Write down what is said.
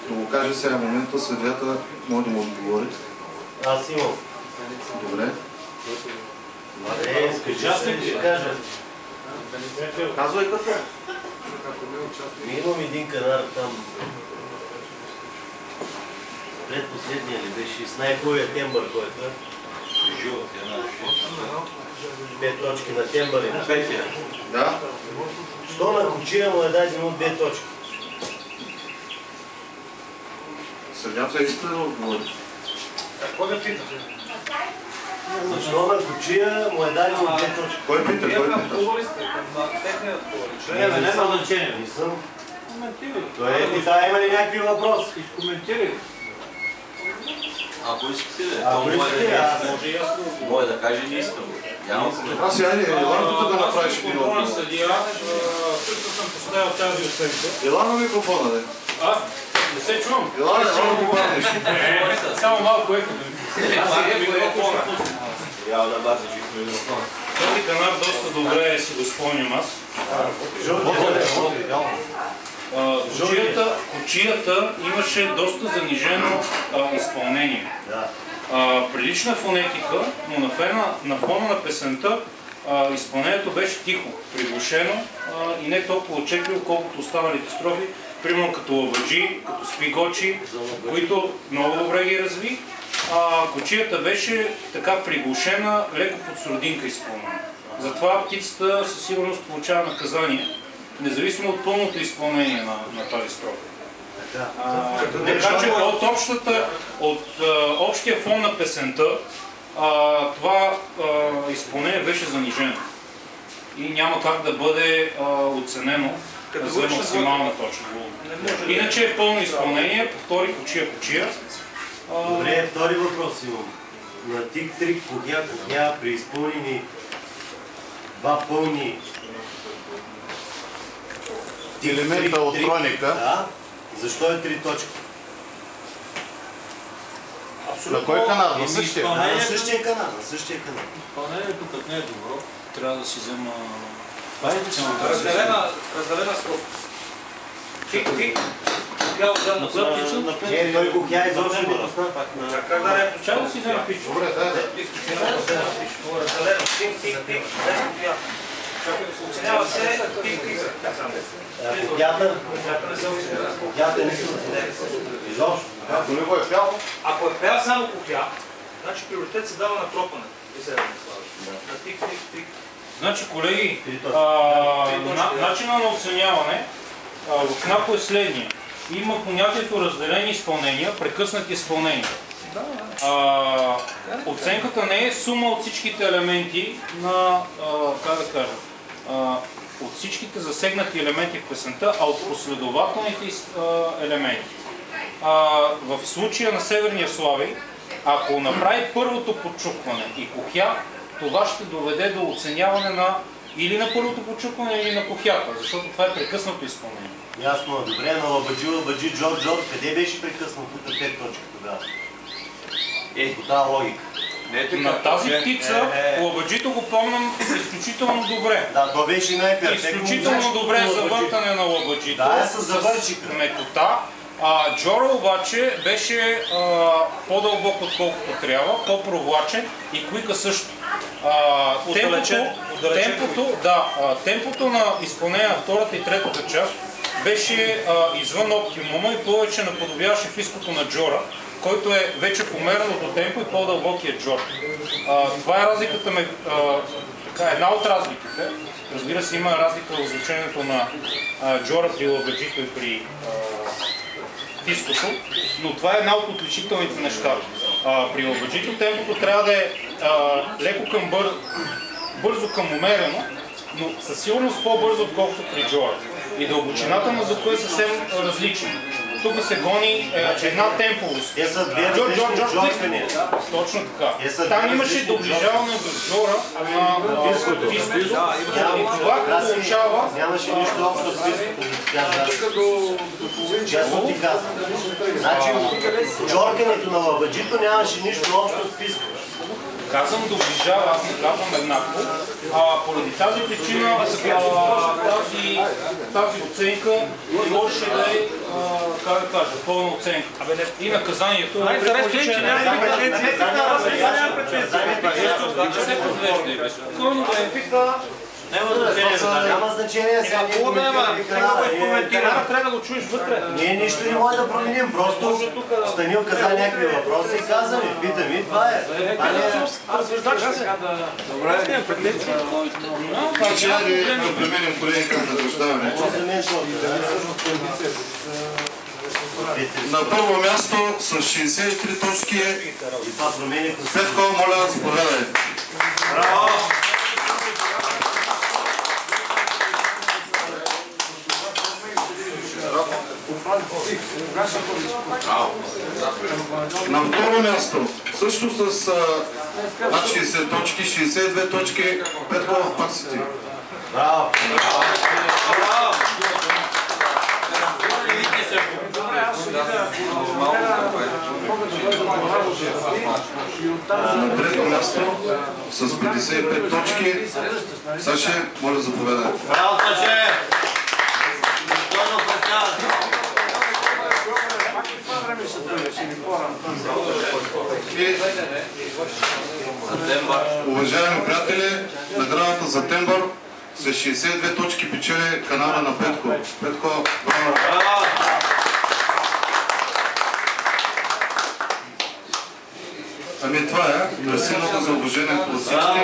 Като го каже сега момента, съдията може да му отговори. Аз имам. Добре. Скажи, аз ли ще кажа? Казвай какво. Имам един канар там. Предпоследния ли беше? С най-хубавия тембър, който е. Жълът е една. 5 точки на тембър и на петия. Да. Що на кучия му е дадено 2 точки? Съдята иска да отговори. Какво да питате? Защо на кучия му е дадено 2 точки? Кой пита? Кой пита? Отговори сте към техния отговори. Не има значение. Не съм. Той е пита, има ли някакви въпроси? Изкоментирай. Ако искате, Може да каже не искам. Аз сега Илана тук да направиш един отговор. Също съм поставил тази оценка. Илана микрофона, да. Не се чувам. Илана, само го бавнеш. Само малко еко. Този канал доста добре си го спомням аз. Кучията имаше доста занижено изпълнение. Прилична фонетика, но на фона на песента изпълнението беше тихо, приглушено и не толкова отчетливо, колкото останалите строфи, примерно като лабаджи, като спигочи, които много добре ги разви. Кучията беше така приглушена, леко под сурдинка изпълнена. Затова птицата със сигурност получава наказание, независимо от пълното изпълнение на тази строфа. Така че от общия фон на песента това изпълнение беше занижено и няма как да бъде оценено за максимална точка. Иначе е пълно изпълнение, повтори кучия. Добре, втори въпрос имам. На тик-трик, кухня, при изпълнени два пълни елемента от хроника. Да. Защо е 3 точки? На кой канал? На същия? На същия канал. Изпълнението като не е добро, трябва да си взема... Разделена строфа. Тик-тик. Не, той кухня изобщо не пусна. Как да не Чай да си взема пич. Добре, да. разделено. Тик-тик-тик. Оценява се тик-тик. Кухнята не се изобщо. Ако не го е пял? Ако е пял само кухня, значи приоритет се дава на тропане. На тик-тик-тик. Значи, колеги, начина на оценяване в КНАП е следния. Има понятието разделени изпълнения, прекъснати изпълнения. Оценката не е сума от всичките елементи на, от всичките засегнати елементи в песента, а от последователните елементи. В случая на Северния Славей, ако направи първото подчукване и кухя, това ще доведе до оценяване на или на първото подчукване, или на кухята, защото това е прекъснато изпълнение. Ясно, добре, на лабаджи, Джор, къде беше прекъснато тук 5 точки тогава? По тази логика. На тази птица лабаджито го помням изключително добре. Да, то беше най-перфектно. Изключително добре завъртане на лабаджито. Да, с завършика. Метота. Джора обаче беше по-дълбок отколкото трябва, по-провлачен и куика също. Темпото на изпълнение на втората и третата част беше извън оптимума и повече наподобяваше фиското на Джора, който е вече помереното темпо и по-дълбокият Джор. Това е разликата, една от разликите. Разбира се, има разлика в звучението на Джора при лабаджито и при фиското, но това е една от отличителните неща. При лабаджито темпото трябва да е леко към бързо към умерено, но със сигурност по-бързо, отколкото при Джора. И дълбочината на звука е съвсем различна. Тук се гони една темповост. Точно така. Там имаше доближаване до Джора на фиското. И това получава... Нямаше нищо общо с фиското. Честно ти казвам. Значи, джоркането на лабаджито нямаше нищо общо с фиското. Казвам доближава, аз не казвам еднакво. Поради тази причина тази оценка не можеше да е, как да кажа, пълна оценка. И наказанието е Най-интересно е, че няма претенции. се подвежда. Безспокойно да е. Няма значение сега. Какво да има? Трябва да го чуеш вътре. Ние нищо не може да променим, просто Станил каза някакви въпроси и казваме, питам и това е. Добре. Претенции. Значи, айде да преминем колеги към награждаване. На първо място с 63 точки Петко, моля, заповядай. Браво! На второ място, също с 60 точки, 62 точки, Петко, пак си ти. Браво! На трето място с 55 точки, Саше, моля, заповядай. Браво, Саше! Уважаеми приятели, наградата за тембър с 62 точки печели канала на Петко. Петко, браво! Ами това е. Мерси много за уважението от всички.